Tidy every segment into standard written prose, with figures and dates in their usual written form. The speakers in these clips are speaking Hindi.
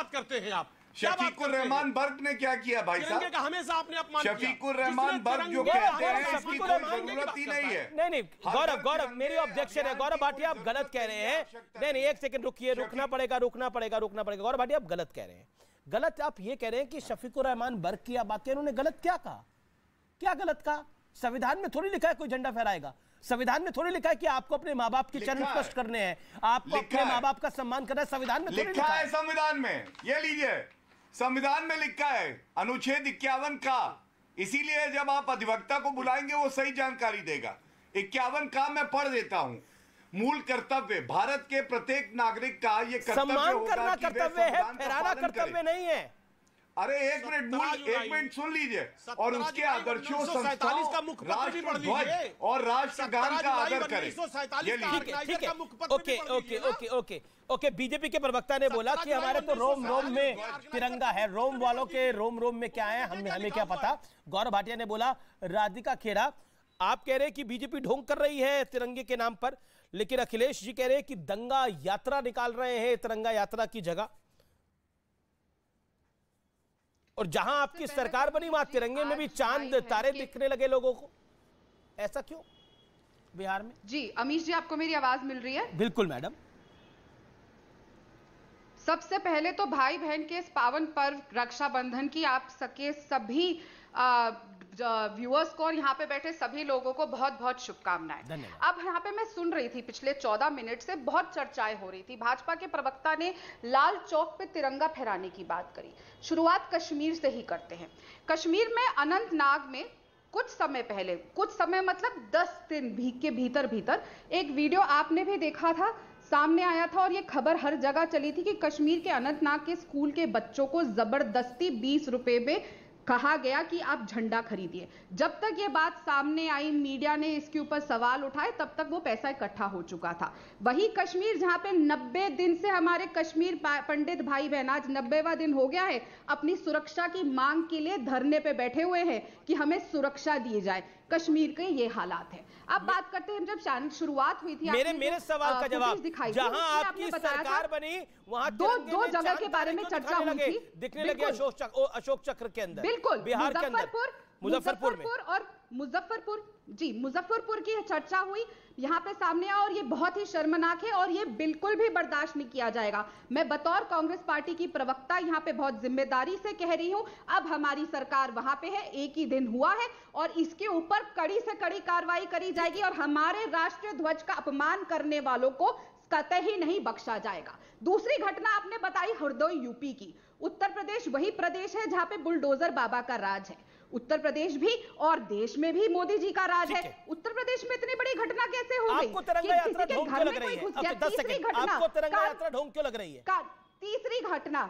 बात करते हैं आप? शफीकुर रहमान बर्क ने क्या किया भाई साहब? का हमेशा आपने अपमान किया। शफीकुर रहमान बर्क जो कहते हैं इसकी कोई जरूरत ही नहीं है। नहीं गौरव मेरी ऑब्जेक्शन है। गौरव भाटिया आप गलत कह रहे हैं। नहीं एक सेकंड रुकिए, रुकना पड़ेगा। गौरव भाटिया आप गलत कह रहे हैं। गलत आप ये कह रहे हैं कि शफीकुर रहमान बर्क की बात, उन्होंने गलत क्या कहा? क्या गलत कहा? संविधान में थोड़ी लिखा है कोई झंडा फहराएगा। संविधान में थोड़ी लिखा है कि आपको अपने माँ बाप के चरण स्पष्ट करने हैं, आपको अपने माँ बाप का सम्मान करना है। संविधान में लिखा है। संविधान में ये लीजिए, संविधान में लिखा है अनुच्छेद 51 का। इसीलिए जब आप अधिवक्ता को बुलाएंगे वो सही जानकारी देगा। 51 का मैं पढ़ देता हूं। मूल कर्तव्य भारत के प्रत्येक नागरिक का ये कर्तव्य होगा कि वे संविधान का पालन करें। नहीं है। अरे एक मिनट सुन लीजिए। और उसके आदर्शों, संस्थाओं, राष्ट्रध्वज और राष्ट्रगान का आदर करें। ठीक है। ओके। बीजेपी के प्रवक्ता ने बोला कि हमारे तो रोम में तिरंगा है। रोम वालों के रोम में क्या है हमें क्या पता। गौरव भाटिया ने बोला, राधिका खेरा आप कह रहे हैं कि बीजेपी ढोंग कर रही है तिरंगे के नाम पर, लेकिन अखिलेश जी कह रहे हैं कि दंगा यात्रा निकाल रहे हैं तिरंगा यात्रा की जगह। और जहां आपकी सरकार बनी वहां तिरंगे में भी चांद तारे दिखने लगे लोगों को। ऐसा क्यों बिहार में? जी अमीश जी, आपको मेरी आवाज मिल रही है? बिल्कुल मैडम। सबसे पहले तो भाई बहन के इस पावन पर्व रक्षाबंधन की आप सके सभी व्यूअर्स को और यहाँ पे बैठे सभी लोगों को बहुत बहुत शुभकामनाएं। अब यहाँ पे मैं सुन रही थी पिछले 14 मिनट से बहुत चर्चाएं हो रही थी। भाजपा के प्रवक्ता ने लाल चौक पे तिरंगा फहराने की बात करी। शुरुआत कश्मीर से ही करते हैं। कश्मीर में अनंतनाग में कुछ समय पहले, कुछ समय मतलब 10 दिन के भीतर एक वीडियो आपने भी देखा था, सामने आया था और ये खबर हर जगह चली थी कि कश्मीर के अनंतनाग के स्कूल के बच्चों को जबरदस्ती 20 रुपए में कहा गया कि आप झंडा खरीदिए। जब तक ये बात सामने आई, मीडिया ने इसके ऊपर सवाल उठाए, तब तक वो पैसा इकट्ठा हो चुका था। वही कश्मीर जहां पे 90 दिन से हमारे कश्मीर पंडित भाई बहन, आज 90वां दिन हो गया है, अपनी सुरक्षा की मांग के लिए धरने पे बैठे हुए हैं कि हमें सुरक्षा दी जाए। कश्मीर के ये हालात है। अब बात करते हैं, जब शुरुआत हुई थी, मेरे सवाल का जवाब, जहां आपकी सरकार बनी वहां दो जगह के बारे में चर्चा हुई थी, दिखने लगे अशोक चक्र के अंदर। बिल्कुल, बिहार के अंदर, मुजफ्फरपुर में और मुजफ्फरपुर की चर्चा हुई, यहां पे सामने आया और ये बहुत ही शर्मनाक है और ये बिल्कुल भी बर्दाश्त नहीं किया जाएगा। मैं बतौर कांग्रेस पार्टी की प्रवक्ता यहां पे बहुत जिम्मेदारी से कह रही हूं, अब हमारी सरकार वहां पे है, एक ही दिन हुआ है और इसके ऊपर कड़ी से कड़ी कार्रवाई करी जाएगी और हमारे राष्ट्रीय ध्वज का अपमान करने वालों को कतई नहीं बख्शा जाएगा। दूसरी घटना आपने बताई हरदोई यूपी की। उत्तर प्रदेश वही प्रदेश है जहां पे बुलडोजर बाबा का राज है। उत्तर प्रदेश भी और देश में भी मोदी जी का राज है। उत्तर प्रदेश में इतनी बड़ी घटना कैसे हो गई? आपको तिरंगा यात्रा ढोंग क्यों लग रही है? आपको तिरंगा यात्रा ढोंग क्यों लग रही है? तीसरी घटना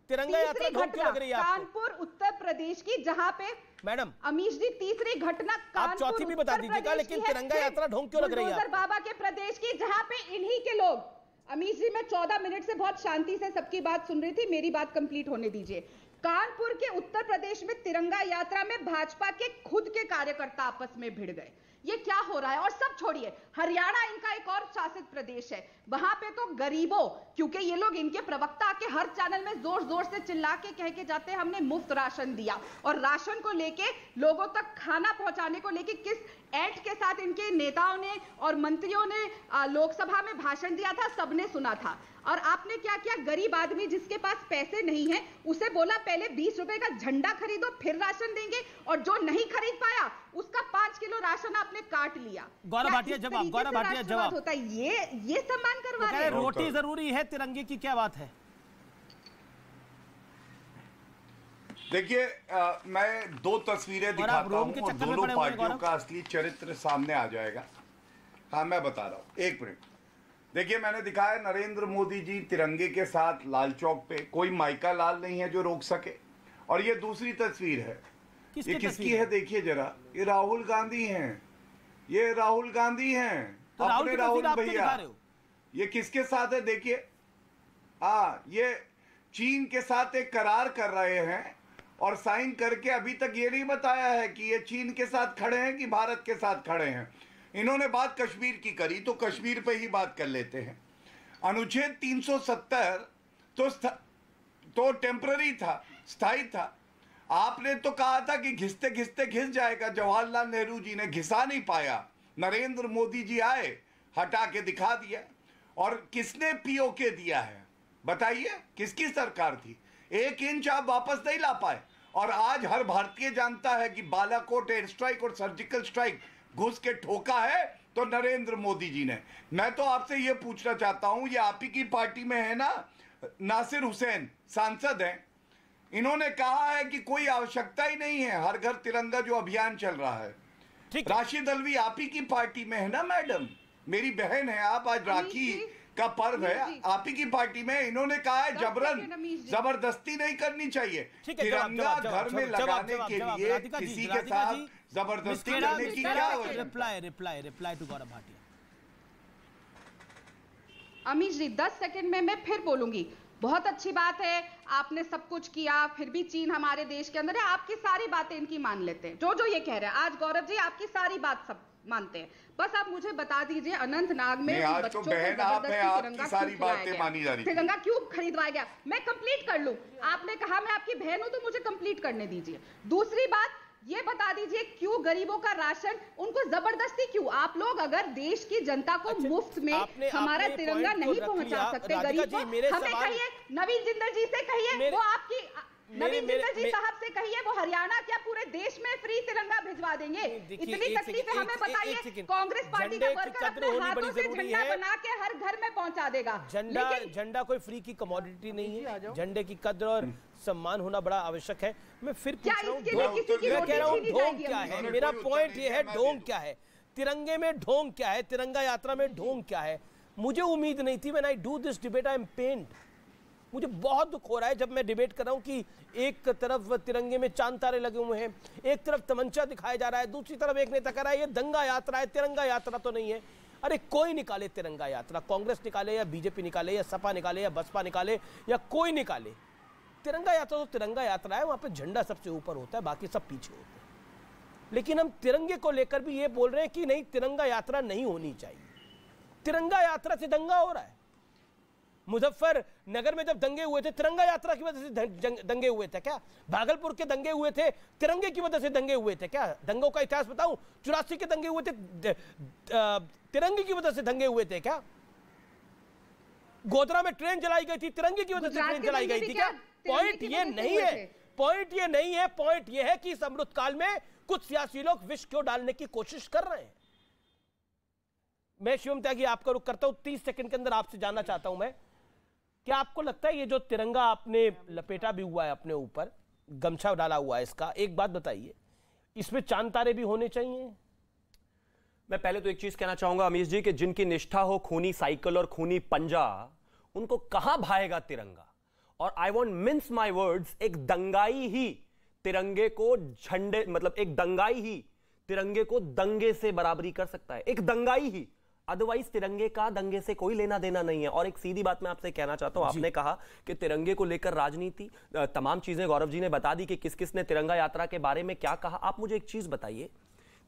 तिरंगा यात्रा ढोंग क्यों लग रही है? कानपुर उत्तर प्रदेश की, जहां पे मैडम अमीश जी तीसरी घटना आप चौथी भी बता दीजिएगा, लेकिन तिरंगा यात्रा ढोंग क्यों लग रही है? बाबा के प्रदेश की, जहां पे इन्हीं के लोग, अमीश जी मैं 14 मिनट से बहुत शांति से सबकी बात सुन रही थी, मेरी बात कंप्लीट होने दीजिए। कानपुर के उत्तर प्रदेश में तिरंगा यात्रा में भाजपा के खुद के कार्यकर्ता आपस में भिड़ गए। ये क्या हो रहा है? और सब छोड़िए, हरियाणा इनका एक और शासित प्रदेश है, वहां पे तो गरीबों, क्योंकि ये लोग, इनके प्रवक्ता के हर चैनल में जोर जोर से चिल्ला के कह के जाते हैं हमने मुफ्त राशन दिया, और राशन को लेके, लोगों तक खाना पहुंचाने को लेके किस ऐंठ के साथ इनके नेताओं ने और मंत्रियों ने लोकसभा में भाषण दिया था, सबने सुना था। और आपने क्या किया? गरीब आदमी जिसके पास पैसे नहीं है उसे बोला पहले 20 रुपए का झंडा खरीदो फिर राशन देंगे, और जो नहीं खरीद पाया उसका 5 किलो राशन आपने काट लिया। गौरव भाटिया जवाब होता है, ये सम्मान करवा रहे हैं। रोटी जरूरी है, तिरंगे की क्या बात है? देखिए, मैं 2 तस्वीरें दिखाता हूं और दोनों पार्टियों का असली चरित्र सामने आ जाएगा। हाँ, मैं बता रहा हूं, 1 मिनट। देखिए, मैंने दिखाया नरेंद्र मोदी जी तिरंगे के साथ लाल चौक पे, कोई माइका लाल नहीं है जो रोक सके। और ये दूसरी तस्वीर है, ये किसकी है? देखिए जरा, ये राहुल गांधी हैं, ये राहुल गांधी हैं, तो अपने राहुल भैया। ये किसके साथ है? देखिए, ये चीन के साथ एक करार कर रहे हैं और साइन करके अभी तक ये नहीं बताया है कि ये चीन के साथ खड़े हैं कि भारत के साथ खड़े हैं। इन्होंने बात कश्मीर की करी तो कश्मीर पे ही बात कर लेते हैं। अनुच्छेद 370 तो तो टेम्पररी था, स्थायी था। आपने तो कहा था कि घिसते घिसते घिस जाएगा, जवाहरलाल नेहरू जी ने घिसा नहीं पाया, नरेंद्र मोदी जी आए, हटा के दिखा दिया। और किसने पीओके दिया है बताइए, किसकी सरकार थी? 1 इंच आप वापस नहीं ला पाए। और आज हर भारतीय जानता है कि बालाकोट एयर स्ट्राइक और सर्जिकल स्ट्राइक घुस के ठोका है तो नरेंद्र मोदी जी ने। मैं तो आपसे ये पूछना चाहता हूं, ये आप ही की पार्टी में है ना, नासिर हुसैन सांसद हैं, इन्होंने कहा है कि कोई आवश्यकता ही नहीं है हर घर तिरंगा जो अभियान चल रहा है। राशिद अल्वी आप ही की पार्टी में है ना मैडम, मेरी बहन है आप, आज राखी का पर्व है, आप ही की पार्टी में। इन्होंने कहा है जबरन जबरदस्ती नहीं करनी चाहिए, तिरंगा घर में लगाने के लिए किसी के साथ जबरदस्ती करने की क्या आवश्यकता? Reply to Gaurav Bhatia. Amish ji 10 second में मैं फिर बोलूंगी। बहुत अच्छी बात है, आपने सब कुछ किया, फिर भी चीन हमारे देश के अंदर है, आपकी सारी बातें इनकी मान लेते हैं, जो ये कह रहे हैं। आज गौरव जी आपकी सारी बात सब मानते हैं, बस आप मुझे बता दीजिए अनंतनाग में बच्चों को जबरदस्ती तिरंगा सारी बातें मानी जा रही, तिरंगा क्यों खरीदवाया गया? मैं कंप्लीट कर लूं, आपने कहा मैं आपकी बहन हूं तो मुझे कंप्लीट करने दीजिए। दूसरी बात ये बता दीजिए क्यों गरीबों का राशन उनको जबरदस्ती क्यों? आप लोग अगर देश की जनता को मुफ्त में हमारा तिरंगा नहीं पहुंचा सकते गरीब को, हमें कहिए, नवीन जिंदल जी से कहिए, वो आपकी नवीन जिंदल जी साहब से कहिए, वो हरियाणा क्या पूरे देश में फ्री तिरंगा भिजवा देंगे। इतनी तकलीफें हमें बताइए, कांग्रेस पार्टी का वर्कर अपने हाथों से झंडा बना के हर घर में पहुंचा देगा। झंडा कोई फ्री की कमोडिटी नहीं है, झंडे की कद्र और सम्मान होना बड़ा आवश्यक है। मैं फिर पूछ रहा हूं, मैं कह रहा हूं ढोंग क्या है? मेरा पॉइंट ये है, ढोंग क्या है? तिरंगे में ढोंग क्या है? तिरंगा यात्रा में ढोंग क्या है? मुझे उम्मीद नहीं थी, when I do this debate I am pained. मुझे बहुत दुख हो रहा है जब मैं डिबेट कर रहा हूं कि एक तरफ तिरंगे में चांद तारे लगे हुए हैं, एक तरफ तमंचा दिखाया जा रहा है, दूसरी तरफ एक नेता कह रहा है ये दंगा यात्रा है, तिरंगा यात्रा तो नहीं है। अरे कोई निकाले तिरंगा यात्रा, कांग्रेस निकाले या बीजेपी निकाले या सपा निकाले या बसपा निकाले या कोई निकाले, तिरंगा यात्रा तो तिरंगा यात्रा है, वहां पे झंडा सबसे ऊपर होता है, बाकी सब पीछे होते हैं। लेकिन हम तिरंगे को लेकर भी ये बोल रहे हैं कि नहीं, तिरंगा यात्रा नहीं होनी चाहिए। तिरंगा यात्रा से दंगा हो रहा है। मुजफ्फरनगर में जब दंगे हुए थे, तिरंगा यात्रा की वजह से दंगे हुए थे क्या? भागलपुर के दंगे हुए थे, तिरंगे की वजह से दंगे हुए थे क्या? दंगों का इतिहास बताऊं, 84 के दंगे हुए थे, तिरंगे की वजह से दंगे हुए थे क्या? गोधरा में ट्रेन जलाई गई थी, तिरंगे की वजह से ट्रेन जलाई गई थी क्या? पॉइंट ये नहीं है, पॉइंट ये नहीं है, पॉइंट ये है कि इस अमृत काल में कुछ सियासी लोग विष क्यों डालने की कोशिश कर रहे हैं। मैं शिवम त्यागी आपका रुख करता हूं, 30 सेकंड के अंदर आपसे जानना चाहता हूं मैं, क्या आपको लगता है ये जो तिरंगा आपने लपेटा भी हुआ है अपने ऊपर, गमछा डाला हुआ है इसका, एक बात बताइए, इसमें चांद तारे भी होने चाहिए? मैं पहले तो एक चीज कहना चाहूंगा अमीश जी, कि जिनकी निष्ठा हो खूनी साइकिल और खूनी पंजा, उनको कहां भाएगा तिरंगा। और I want mince my words, एक दंगाई ही तिरंगे को झंडे, मतलब एक दंगाई ही तिरंगे को दंगे से बराबरी कर सकता है, एक दंगाई ही। अदरवाइज तिरंगे का दंगे से कोई लेना देना नहीं है। और एक सीधी बात मैं आपसे कहना चाहता हूं, आपने कहा कि तिरंगे को लेकर राजनीति, तमाम चीजें गौरव जी ने बता दी कि किस किस ने तिरंगा यात्रा के बारे में क्या कहा। आप मुझे एक चीज बताइए,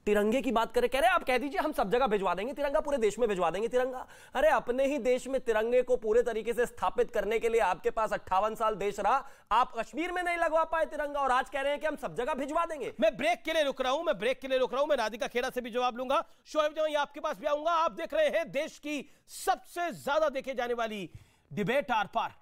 तिरंगे की बात करें, कह रहे आप कह दीजिए हम सब जगह भिजवा देंगे तिरंगा, पूरे देश में भिजवा देंगे तिरंगा। अरे अपने ही देश में तिरंगे को पूरे तरीके से स्थापित करने के लिए आपके पास 58 साल देश रहा, आप कश्मीर में नहीं लगवा पाए तिरंगा और आज कह रहे हैं कि हम सब जगह भिजवा देंगे। मैं ब्रेक के लिए रुक रहा हूं, मैं राधिका खेड़ा से भी जवाब लूंगा, शोएब जवाई आपके पास भी आऊंगा। आप देख रहे हैं देश की सबसे ज्यादा देखे जाने वाली डिबेट आर पार।